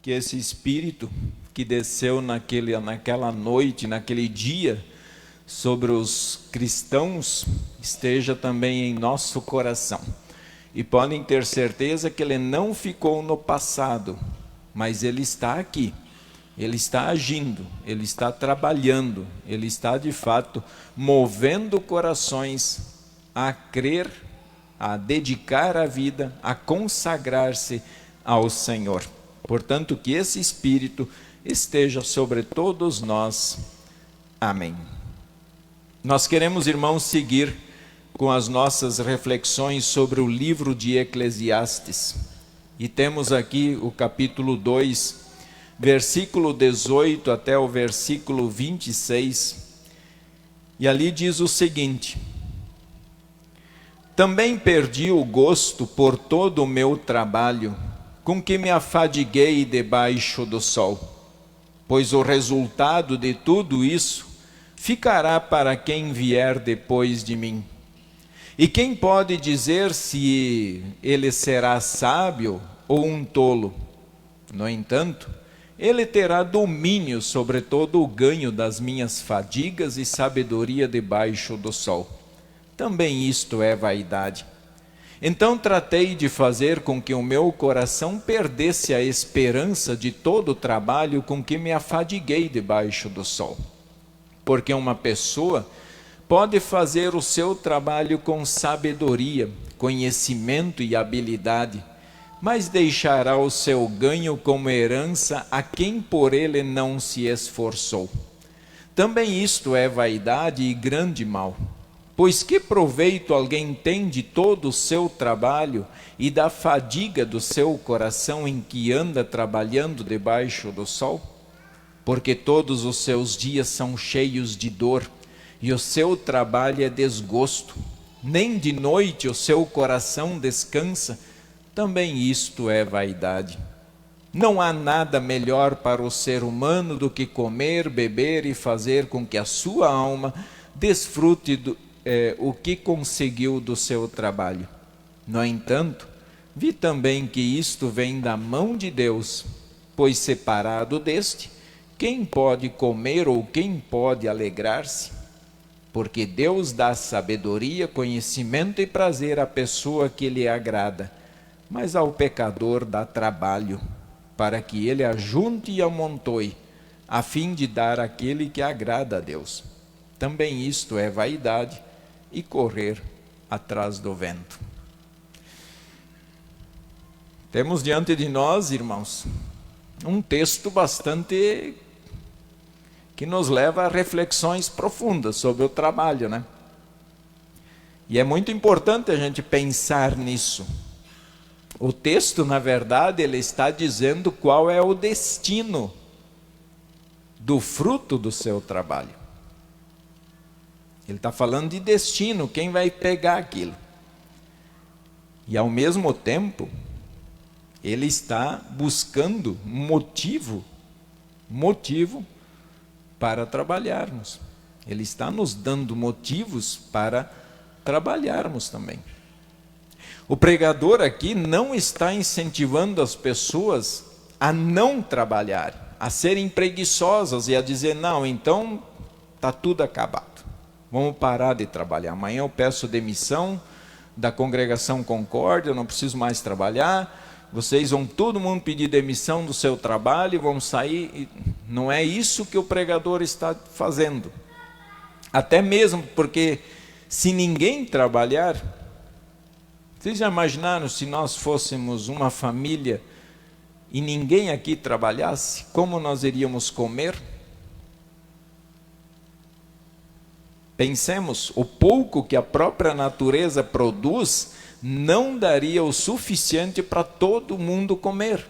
que esse Espírito que desceu naquela noite, naquele dia, sobre os cristãos, esteja também em nosso coração. E podem ter certeza que ele não ficou no passado, mas ele está aqui. Ele está agindo, ele está trabalhando, ele está de fato movendo corações a crer, a dedicar a vida, a consagrar-se ao Senhor. Portanto, que esse Espírito esteja sobre todos nós. Amém. Nós queremos, irmãos, seguir com as nossas reflexões sobre o livro de Eclesiastes. E temos aqui o capítulo 2, versículo 18 até o versículo 26. E ali diz o seguinte: também perdi o gosto por todo o meu trabalho, com que me afadiguei debaixo do sol, pois o resultado de tudo isso ficará para quem vier depois de mim. E quem pode dizer se ele será sábio ou um tolo? No entanto, ele terá domínio sobre todo o ganho das minhas fadigas e sabedoria debaixo do sol. Também isto é vaidade. Então tratei de fazer com que o meu coração perdesse a esperança de todo o trabalho com que me afadiguei debaixo do sol. Porque uma pessoa pode fazer o seu trabalho com sabedoria, conhecimento e habilidade, mas deixará o seu ganho como herança a quem por ele não se esforçou. Também isto é vaidade e grande mal. Pois que proveito alguém tem de todo o seu trabalho e da fadiga do seu coração em que anda trabalhando debaixo do sol? Porque todos os seus dias são cheios de dor, e o seu trabalho é desgosto. Nem de noite o seu coração descansa. Também isto é vaidade. Não há nada melhor para o ser humano do que comer, beber e fazer com que a sua alma desfrute o que conseguiu do seu trabalho. No entanto, vi também que isto vem da mão de Deus, pois separado deste, quem pode comer ou quem pode alegrar-se? Porque Deus dá sabedoria, conhecimento e prazer à pessoa que lhe agrada, mas ao pecador dá trabalho, para que ele ajunte e amontoe, a fim de dar àquele que agrada a Deus. Também isto é vaidade e correr atrás do vento. Temos diante de nós, irmãos, um texto bastante que nos leva a reflexões profundas sobre o trabalho, né? E é muito importante a gente pensar nisso. O texto, na verdade, ele está dizendo qual é o destino do fruto do seu trabalho. Ele está falando de destino, quem vai pegar aquilo. E ao mesmo tempo, ele está buscando motivo para trabalharmos. Ele está nos dando motivos para trabalharmos também. O pregador aqui não está incentivando as pessoas a não trabalhar, a serem preguiçosas e a dizer, não, então está tudo acabado. Vamos parar de trabalhar. Amanhã eu peço demissão da congregação Concórdia, eu não preciso mais trabalhar. Vocês vão todo mundo pedir demissão do seu trabalho, vão sair. Não é isso que o pregador está fazendo. Até mesmo porque se ninguém trabalhar, vocês já imaginaram se nós fôssemos uma família e ninguém aqui trabalhasse, como nós iríamos comer? Pensemos, o pouco que a própria natureza produz não daria o suficiente para todo mundo comer.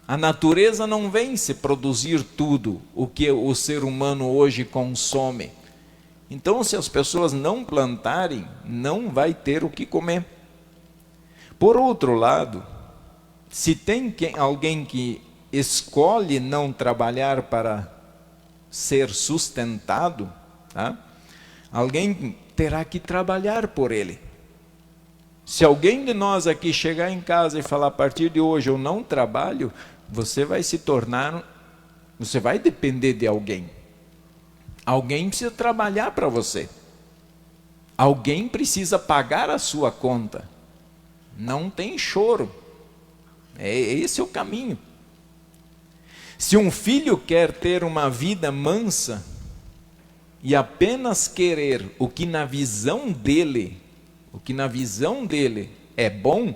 A natureza não vence produzir tudo o que o ser humano hoje consome. Então, se as pessoas não plantarem, não vai ter o que comer. Por outro lado, se tem alguém que escolhe não trabalhar para ser sustentado, tá? Alguém terá que trabalhar por ele. Se alguém de nós aqui chegar em casa e falar, a partir de hoje eu não trabalho, você vai depender de alguém. Alguém precisa trabalhar para você. Alguém precisa pagar a sua conta. Não tem choro. Esse é o caminho. Se um filho quer ter uma vida mansa e apenas querer o que na visão dele é bom,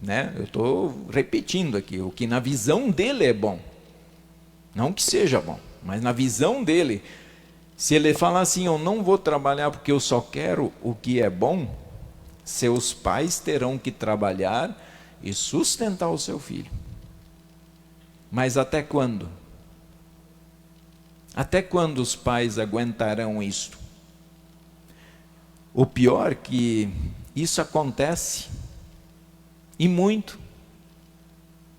né? Eu estou repetindo aqui, o que na visão dele é bom, não que seja bom, mas na visão dele, se ele falar assim, eu não vou trabalhar porque eu só quero o que é bom, seus pais terão que trabalhar e sustentar o seu filho. Mas até quando? Até quando os pais aguentarão isto? O pior é que isso acontece, e muito.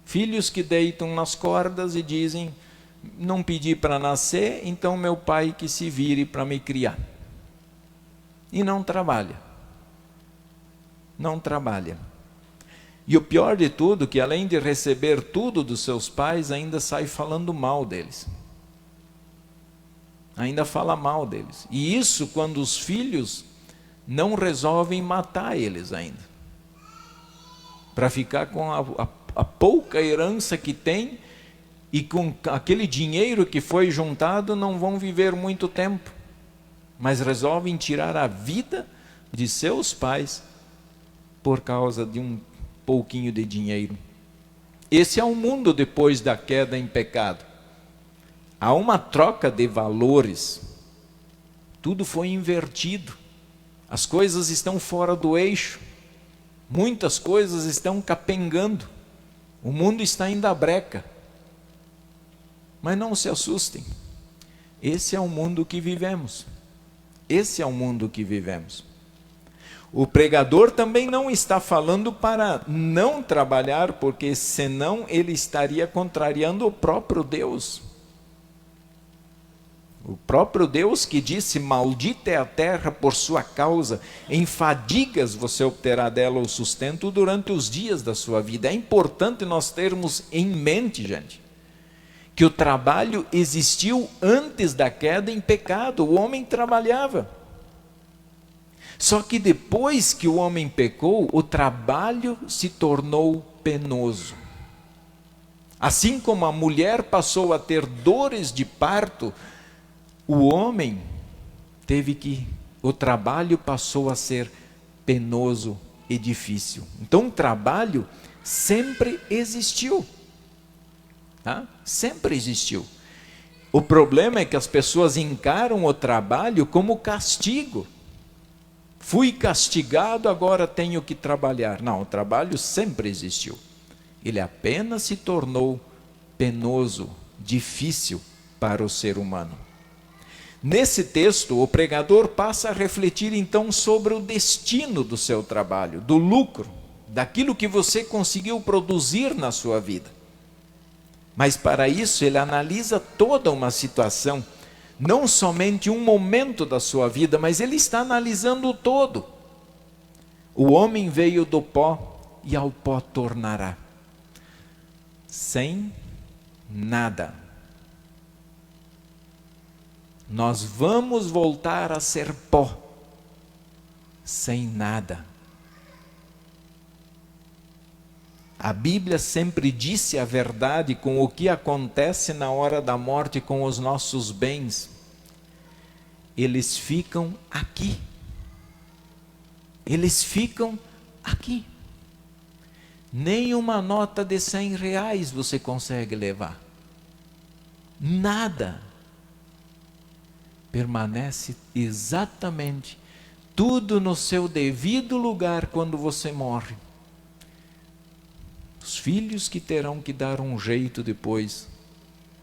Filhos que deitam nas cordas e dizem, não pedi para nascer, então meu pai que se vire para me criar. E não trabalha. Não trabalha. E o pior de tudo, que além de receber tudo dos seus pais, ainda sai falando mal deles. Ainda fala mal deles. E isso quando os filhos não resolvem matar eles ainda. Para ficar com a pouca herança que tem, e com aquele dinheiro que foi juntado, não vão viver muito tempo. Mas resolvem tirar a vida de seus pais por causa de um pouquinho de dinheiro. Esse é o mundo depois da queda em pecado. Há uma troca de valores. Tudo foi invertido. As coisas estão fora do eixo. Muitas coisas estão capengando. O mundo está indo à breca. Mas não se assustem. Esse é o mundo que vivemos. Esse é o mundo que vivemos. O pregador também não está falando para não trabalhar, porque senão ele estaria contrariando o próprio Deus. O próprio Deus que disse, maldita é a terra por sua causa, em fadigas você obterá dela o sustento durante os dias da sua vida. É importante nós termos em mente, gente, que o trabalho existiu antes da queda em pecado, o homem trabalhava. Só que depois que o homem pecou, o trabalho se tornou penoso. Assim como a mulher passou a ter dores de parto, o homem o trabalho passou a ser penoso e difícil. Então o trabalho sempre existiu. Tá? Sempre existiu. O problema é que as pessoas encaram o trabalho como castigo. Fui castigado, agora tenho que trabalhar. Não, o trabalho sempre existiu. Ele apenas se tornou penoso, difícil para o ser humano. Nesse texto, o pregador passa a refletir então sobre o destino do seu trabalho, do lucro, daquilo que você conseguiu produzir na sua vida. Mas para isso ele analisa toda uma situação, não somente um momento da sua vida, mas ele está analisando o todo. O homem veio do pó e ao pó tornará. Sem nada. Nós vamos voltar a ser pó, sem nada. A Bíblia sempre disse a verdade com o que acontece na hora da morte com os nossos bens. Eles ficam aqui. Eles ficam aqui. Nem uma nota de R$100 você consegue levar. Nada. Permanece exatamente tudo no seu devido lugar quando você morre. Os filhos que terão que dar um jeito depois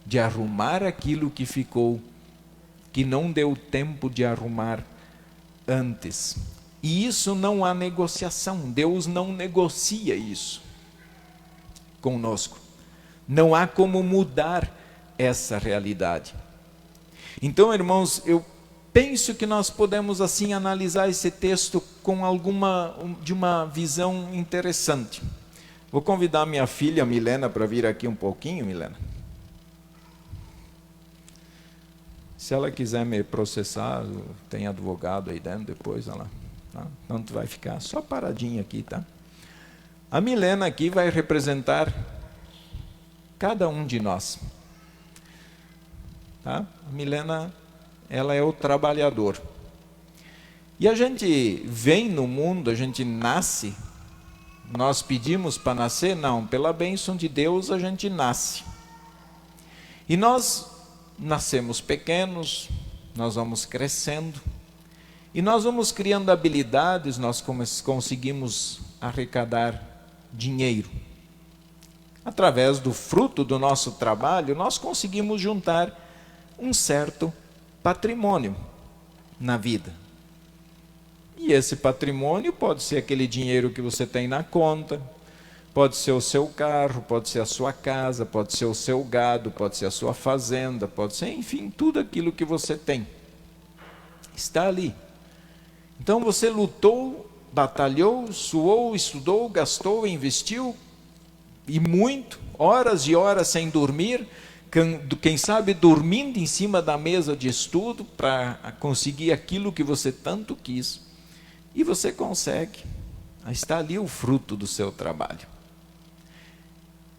de arrumar aquilo que ficou, que não deu tempo de arrumar antes. E isso não há negociação, Deus não negocia isso conosco. Não há como mudar essa realidade. Então, irmãos, eu penso que nós podemos assim analisar esse texto com de uma visão interessante. Vou convidar minha filha Milena para vir aqui um pouquinho, Milena. Se ela quiser me processar, tem advogado aí dentro depois, ela, tá? Então tu vai ficar só paradinha aqui, tá? A Milena aqui vai representar cada um de nós, tá? A Milena, ela é o trabalhador. E a gente vem no mundo, a gente nasce, nós pedimos para nascer? Não, pela bênção de Deus a gente nasce. E nós nascemos pequenos, nós vamos crescendo, e nós vamos criando habilidades, nós conseguimos arrecadar dinheiro. Através do fruto do nosso trabalho, nós conseguimos juntar um certo patrimônio na vida. E esse patrimônio pode ser aquele dinheiro que você tem na conta, pode ser o seu carro, pode ser a sua casa, pode ser o seu gado, pode ser a sua fazenda, pode ser, enfim, tudo aquilo que você tem. Está ali. Então você lutou, batalhou, suou, estudou, gastou, investiu, e muito, horas e horas sem dormir, quem sabe dormindo em cima da mesa de estudo para conseguir aquilo que você tanto quis. E você consegue. Está ali o fruto do seu trabalho.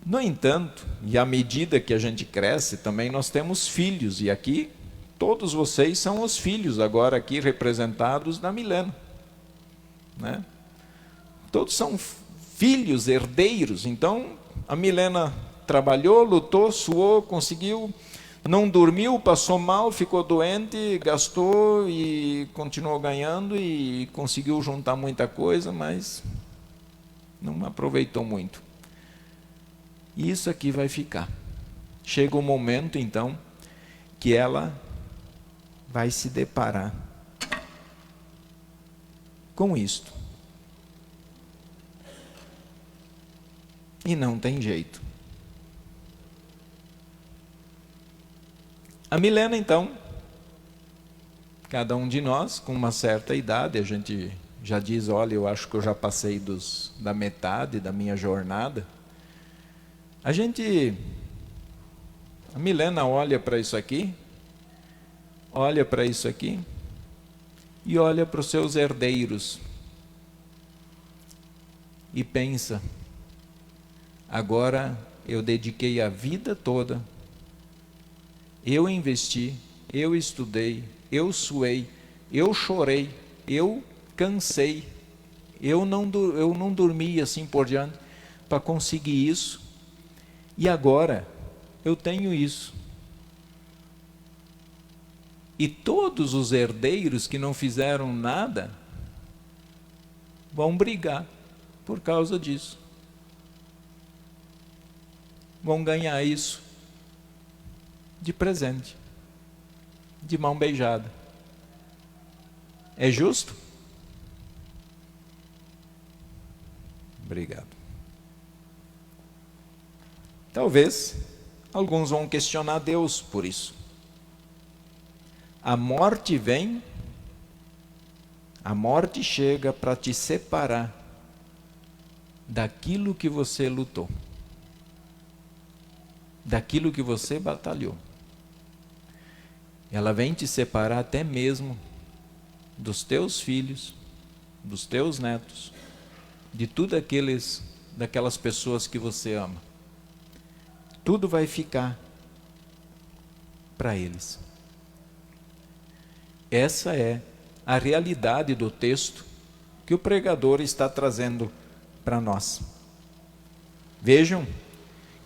No entanto, e à medida que a gente cresce, também nós temos filhos. E aqui, todos vocês são os filhos, agora aqui representados da Milena, né? Todos são filhos, herdeiros. Então, a Milena trabalhou, lutou, suou, conseguiu, não dormiu, passou mal, ficou doente, gastou e continuou ganhando e conseguiu juntar muita coisa, mas não aproveitou muito. E isso aqui vai ficar. Chega um momento, então, que ela vai se deparar com isto. E não tem jeito. A Milena, então, cada um de nós, com uma certa idade, a gente já diz, olha, eu acho que eu já passei da metade da minha jornada. A Milena olha para isso aqui e olha para os seus herdeiros e pensa, agora eu dediquei a vida toda, eu investi, eu estudei, eu suei, eu chorei, eu cansei, eu não dormi assim por diante para conseguir isso, e agora eu tenho isso. E todos os herdeiros que não fizeram nada vão brigar por causa disso. Vão ganhar isso de presente, de mão beijada. É justo? Obrigado. Talvez alguns vão questionar Deus por isso. A morte vem, a morte chega para te separar daquilo que você lutou, daquilo que você batalhou. Ela vem te separar até mesmo dos teus filhos, dos teus netos, de daquelas pessoas que você ama. Tudo vai ficar para eles. Essa é a realidade do texto que o pregador está trazendo para nós. Vejam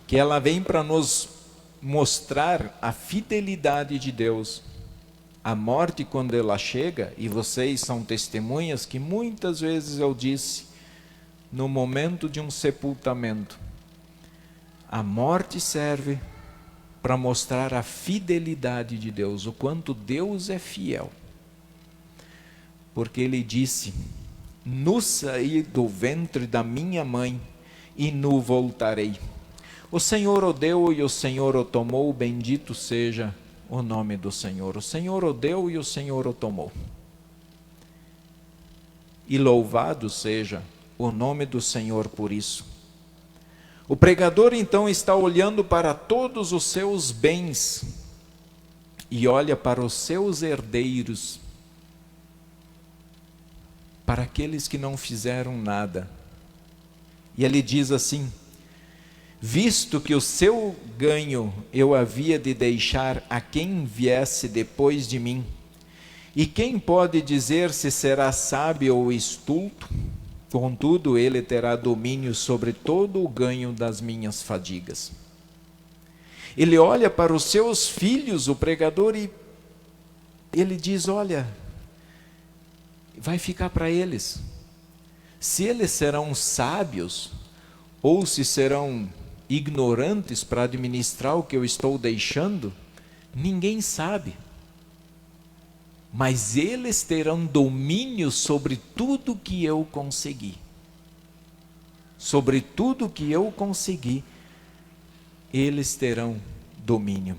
que ela vem para nos mostrar a fidelidade de Deus. A morte, quando ela chega, e vocês são testemunhas que muitas vezes eu disse, no momento de um sepultamento, a morte serve para mostrar a fidelidade de Deus, o quanto Deus é fiel. Porque Ele disse, no saí do ventre da minha mãe e no voltarei. O Senhor o deu e o Senhor o tomou, bendito seja o nome do Senhor. O Senhor o deu e o Senhor o tomou. E louvado seja o nome do Senhor por isso. O pregador então está olhando para todos os seus bens e olha para os seus herdeiros, para aqueles que não fizeram nada. E ele diz assim: visto que o seu ganho eu havia de deixar a quem viesse depois de mim, e quem pode dizer se será sábio ou estulto? Contudo, ele terá domínio sobre todo o ganho das minhas fadigas. Ele olha para os seus filhos, o pregador, e ele diz: olha, vai ficar para eles. Se eles serão sábios ou se serão ignorantes para administrar o que eu estou deixando, ninguém sabe. Mas eles terão domínio sobre tudo que eu consegui. Sobre tudo que eu consegui, eles terão domínio.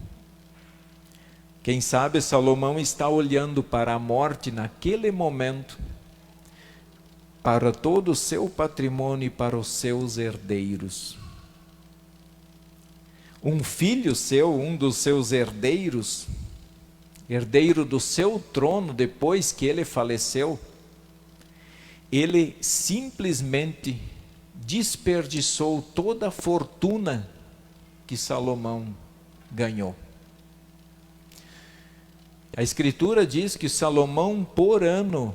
Quem sabe Salomão está olhando para a morte naquele momento, para todo o seu patrimônio e para os seus herdeiros. Um filho seu, um dos seus herdeiros, herdeiro do seu trono depois que ele faleceu, ele simplesmente desperdiçou toda a fortuna que Salomão ganhou. A Escritura diz que Salomão, por ano,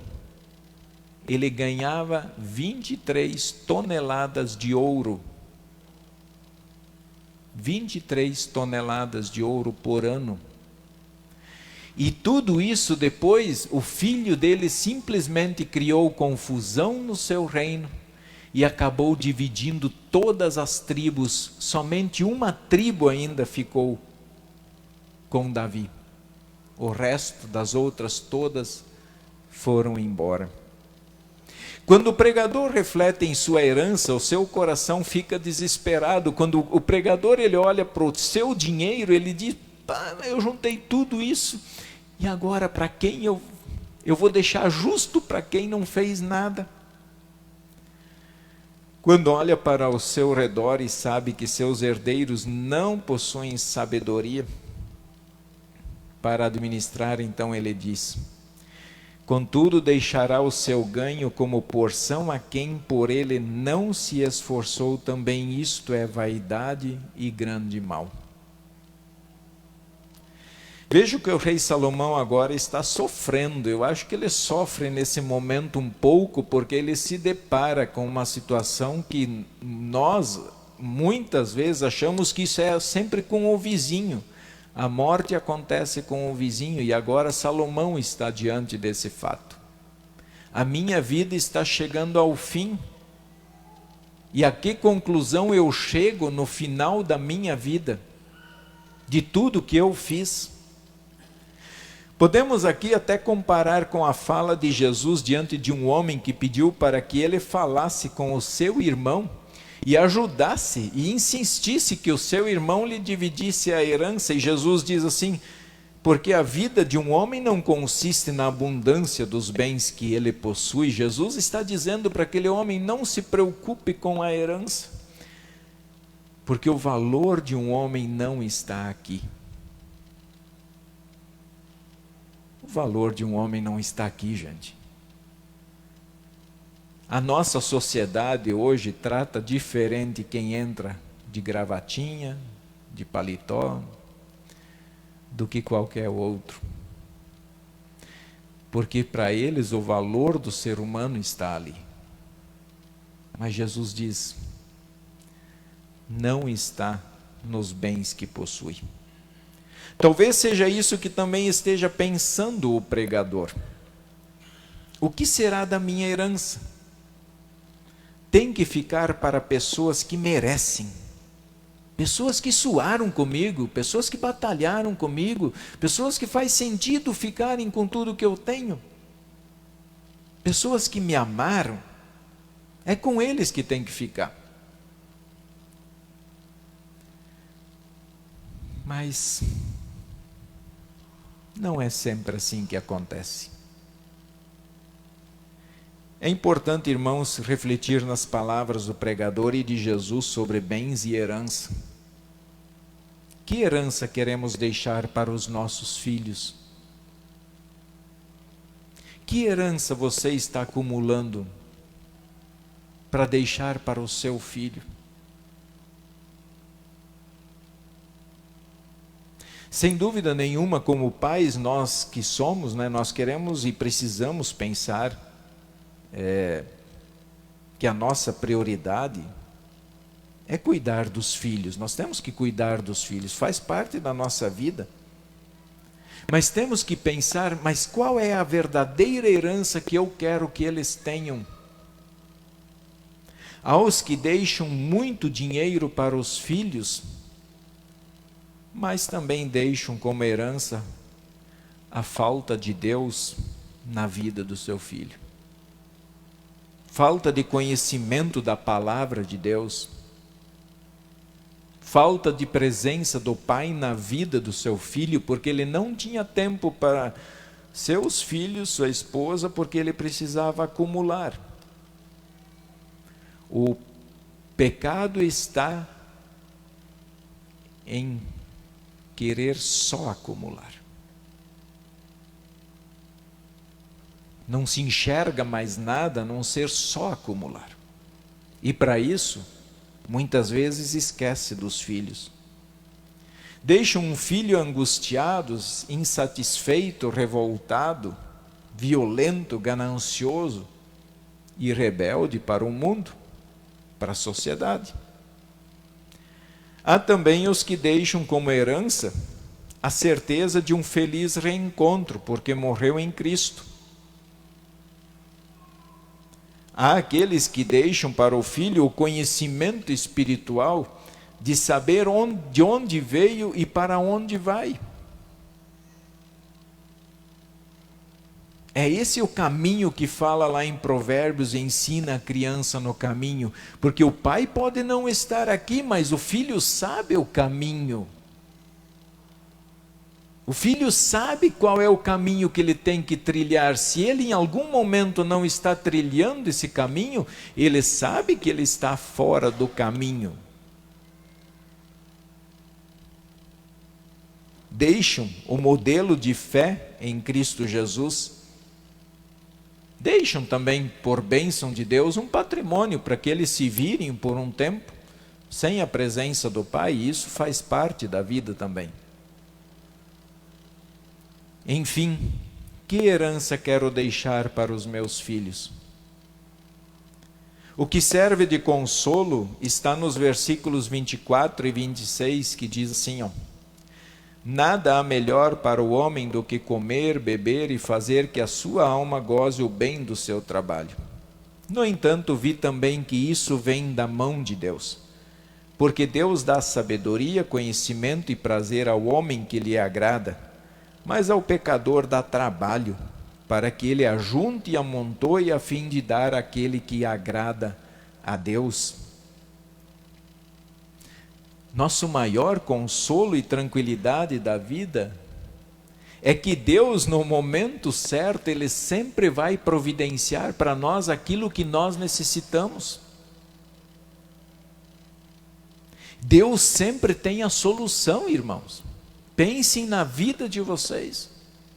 ele ganhava 23 toneladas de ouro. 23 toneladas de ouro por ano. E tudo isso depois, o filho dele simplesmente criou confusão no seu reino e acabou dividindo todas as tribos. Somente uma tribo ainda ficou com Davi. O resto das outras todas foram embora. Quando o pregador reflete em sua herança, o seu coração fica desesperado. Quando o pregador ele olha para o seu dinheiro, ele diz: eu juntei tudo isso, e agora para quem eu vou deixar justo para quem não fez nada? Quando olha para o seu redor e sabe que seus herdeiros não possuem sabedoria para administrar, então ele diz: contudo deixará o seu ganho como porção a quem por ele não se esforçou, também isto é vaidade e grande mal. Vejo que o rei Salomão agora está sofrendo. Eu acho que ele sofre nesse momento um pouco, porque ele se depara com uma situação que nós muitas vezes achamos que isso é sempre com o vizinho. A morte acontece com o vizinho, e agora Salomão está diante desse fato. A minha vida está chegando ao fim. E a que conclusão eu chego no final da minha vida? De tudo que eu fiz? Podemos aqui até comparar com a fala de Jesus diante de um homem que pediu para que ele falasse com o seu irmão e ajudasse e insistisse que o seu irmão lhe dividisse a herança. E Jesus diz assim: porque a vida de um homem não consiste na abundância dos bens que ele possui. Jesus está dizendo para aquele homem: não se preocupe com a herança, porque o valor de um homem não está aqui. O valor de um homem não está aqui, gente. A nossa sociedade hoje trata diferente quem entra de gravatinha, de paletó, do que qualquer outro. Porque para eles o valor do ser humano está ali. Mas Jesus diz: não está nos bens que possui. Talvez seja isso que também esteja pensando o pregador. O que será da minha herança? Tem que ficar para pessoas que merecem, pessoas que suaram comigo, pessoas que batalharam comigo, pessoas que faz sentido ficarem com tudo que eu tenho, pessoas que me amaram. É com eles que tem que ficar. Mas não é sempre assim que acontece. É importante, irmãos, refletir nas palavras do pregador e de Jesus sobre bens e herança. Que herança queremos deixar para os nossos filhos? Que herança você está acumulando para deixar para o seu filho? Sem dúvida nenhuma, como pais, nós que somos, nós queremos e precisamos pensar que a nossa prioridade é cuidar dos filhos. Nós temos que cuidar dos filhos, faz parte da nossa vida. Mas temos que pensar, mas qual é a verdadeira herança que eu quero que eles tenham? Aos que deixam muito dinheiro para os filhos, mas também deixam como herança a falta de Deus na vida do seu filho. Falta de conhecimento da palavra de Deus. Falta de presença do pai na vida do seu filho, porque ele não tinha tempo para seus filhos, sua esposa, porque ele precisava acumular. O pecado está em querer só acumular. Não se enxerga mais nada a não ser só acumular. E para isso, muitas vezes esquece dos filhos. Deixa um filho angustiado, insatisfeito, revoltado, violento, ganancioso e rebelde para o mundo, para a sociedade. Há também os que deixam como herança a certeza de um feliz reencontro, porque morreu em Cristo. Há aqueles que deixam para o filho o conhecimento espiritual de saber de onde veio e para onde vai. É esse o caminho que fala lá em Provérbios, ensina a criança no caminho, porque o pai pode não estar aqui, mas o filho sabe o caminho. O filho sabe qual é o caminho que ele tem que trilhar. Se ele em algum momento não está trilhando esse caminho, ele sabe que ele está fora do caminho. Deixam o modelo de fé em Cristo Jesus. Deixam também, por bênção de Deus, um patrimônio para que eles se virem por um tempo sem a presença do pai, e isso faz parte da vida também. Enfim, que herança quero deixar para os meus filhos? O que serve de consolo está nos versículos 24 e 26, que diz assim, nada há melhor para o homem do que comer, beber e fazer que a sua alma goze o bem do seu trabalho. No entanto, vi também que isso vem da mão de Deus, porque Deus dá sabedoria, conhecimento e prazer ao homem que lhe agrada, mas ao pecador dá trabalho, para que ele ajunte e amontoe a fim de dar àquele que agrada a Deus. Nosso maior consolo e tranquilidade da vida é que Deus, no momento certo, Ele sempre vai providenciar para nós aquilo que nós necessitamos. Deus sempre tem a solução, irmãos. Pensem na vida de vocês,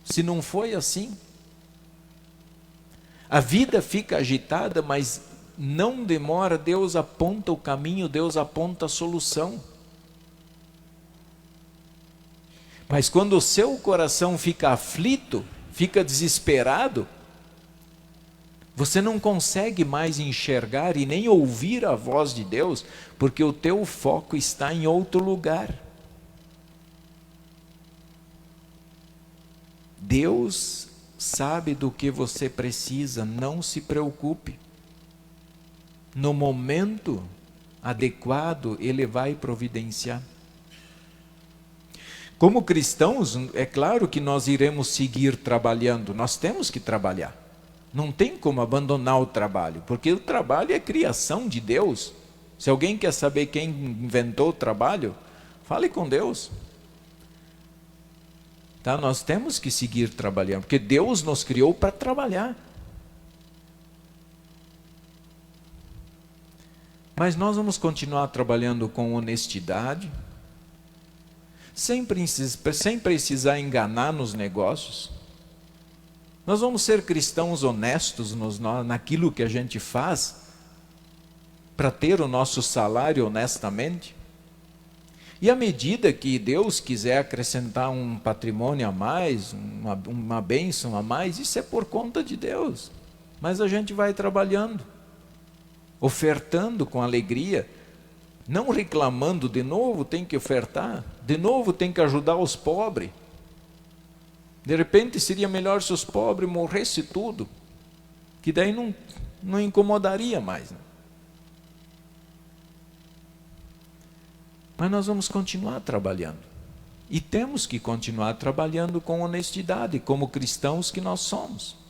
se não foi assim. A vida fica agitada, mas não demora, Deus aponta o caminho, Deus aponta a solução. Mas quando o seu coração fica aflito, fica desesperado, você não consegue mais enxergar e nem ouvir a voz de Deus, porque o teu foco está em outro lugar. Deus sabe do que você precisa, não se preocupe. No momento adequado, Ele vai providenciar. Como cristãos, é claro que nós iremos seguir trabalhando, nós temos que trabalhar. Não tem como abandonar o trabalho, porque o trabalho é criação de Deus. Se alguém quer saber quem inventou o trabalho, fale com Deus. Tá? Nós temos que seguir trabalhando, porque Deus nos criou para trabalhar. Mas nós vamos continuar trabalhando com honestidade, sem precisar enganar nos negócios. Nós vamos ser cristãos honestos naquilo que a gente faz, para ter o nosso salário honestamente. E à medida que Deus quiser acrescentar um patrimônio a mais, uma bênção a mais, isso é por conta de Deus. Mas a gente vai trabalhando, ofertando com alegria, não reclamando, de novo tem que ofertar, de novo tem que ajudar os pobres. De repente seria melhor se os pobres morressem tudo, que daí não incomodaria mais, né? Mas nós vamos continuar trabalhando. E temos que continuar trabalhando com honestidade, como cristãos que nós somos.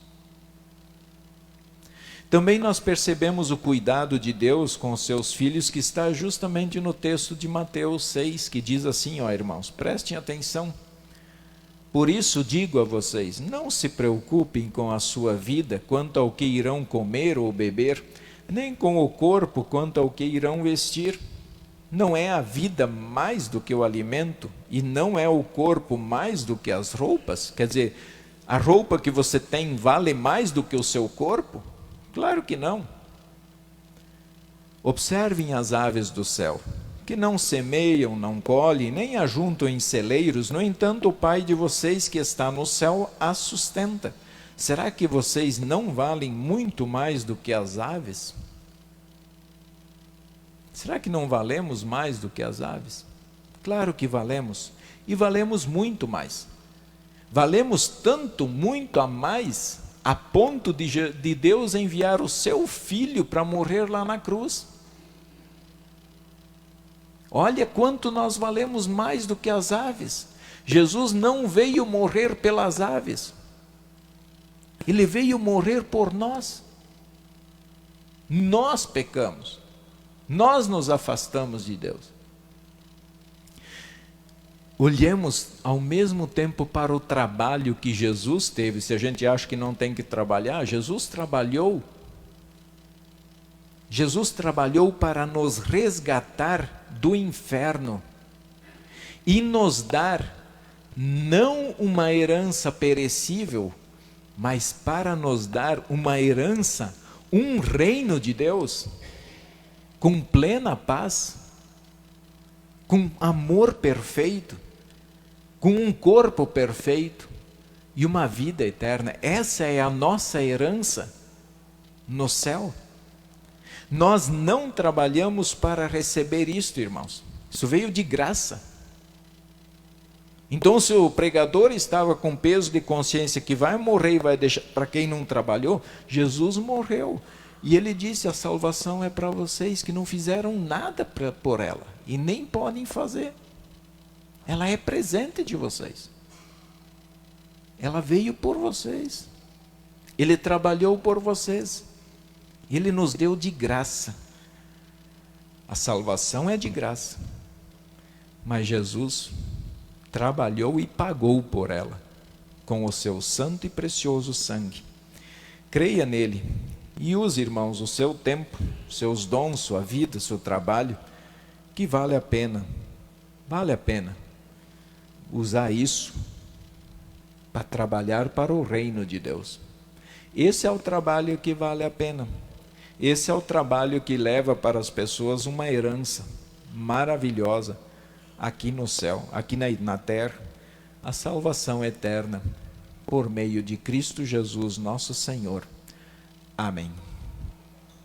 Também nós percebemos o cuidado de Deus com os seus filhos, que está justamente no texto de Mateus 6, que diz assim, ó irmãos, prestem atenção. Por isso digo a vocês, não se preocupem com a sua vida quanto ao que irão comer ou beber, nem com o corpo quanto ao que irão vestir. Não é a vida mais do que o alimento, e não é o corpo mais do que as roupas? Quer dizer, a roupa que você tem vale mais do que o seu corpo? Claro que não. Observem as aves do céu, que não semeiam, não colhem, nem ajuntam em celeiros, no entanto o Pai de vocês que está no céu as sustenta. Será que vocês não valem muito mais do que as aves? Será que não valemos mais do que as aves? Claro que valemos, e valemos muito mais. Valemos tanto, muito a mais, a ponto de Deus enviar o seu Filho para morrer lá na cruz. Olha quanto nós valemos mais do que as aves. Jesus não veio morrer pelas aves. Ele veio morrer por nós. Nós pecamos. Nós nos afastamos de Deus. Olhemos ao mesmo tempo para o trabalho que Jesus teve. Se a gente acha que não tem que trabalhar, Jesus trabalhou. Jesus trabalhou para nos resgatar do inferno e nos dar não uma herança perecível, mas para nos dar uma herança, um reino de Deus, com plena paz, com amor perfeito, com um corpo perfeito e uma vida eterna. Essa é a nossa herança no céu. Nós não trabalhamos para receber isto, irmãos. Isso veio de graça. Então, se o pregador estava com peso de consciência que vai morrer e vai deixar para quem não trabalhou, Jesus morreu. E ele disse, a salvação é para vocês que não fizeram nada por ela e nem podem fazer. Ela é presente de vocês. Ela veio por vocês. Ele trabalhou por vocês. Ele nos deu de graça. A salvação é de graça. Mas Jesus trabalhou e pagou por ela, com o seu santo e precioso sangue. Creia nele e use, irmãos, o seu tempo, seus dons, sua vida, seu trabalho, que vale a pena usar isso para trabalhar para o reino de Deus. Esse é o trabalho que vale a pena. Esse é o trabalho que leva para as pessoas uma herança maravilhosa aqui no céu, aqui na terra, a salvação eterna por meio de Cristo Jesus, nosso Senhor. Amém.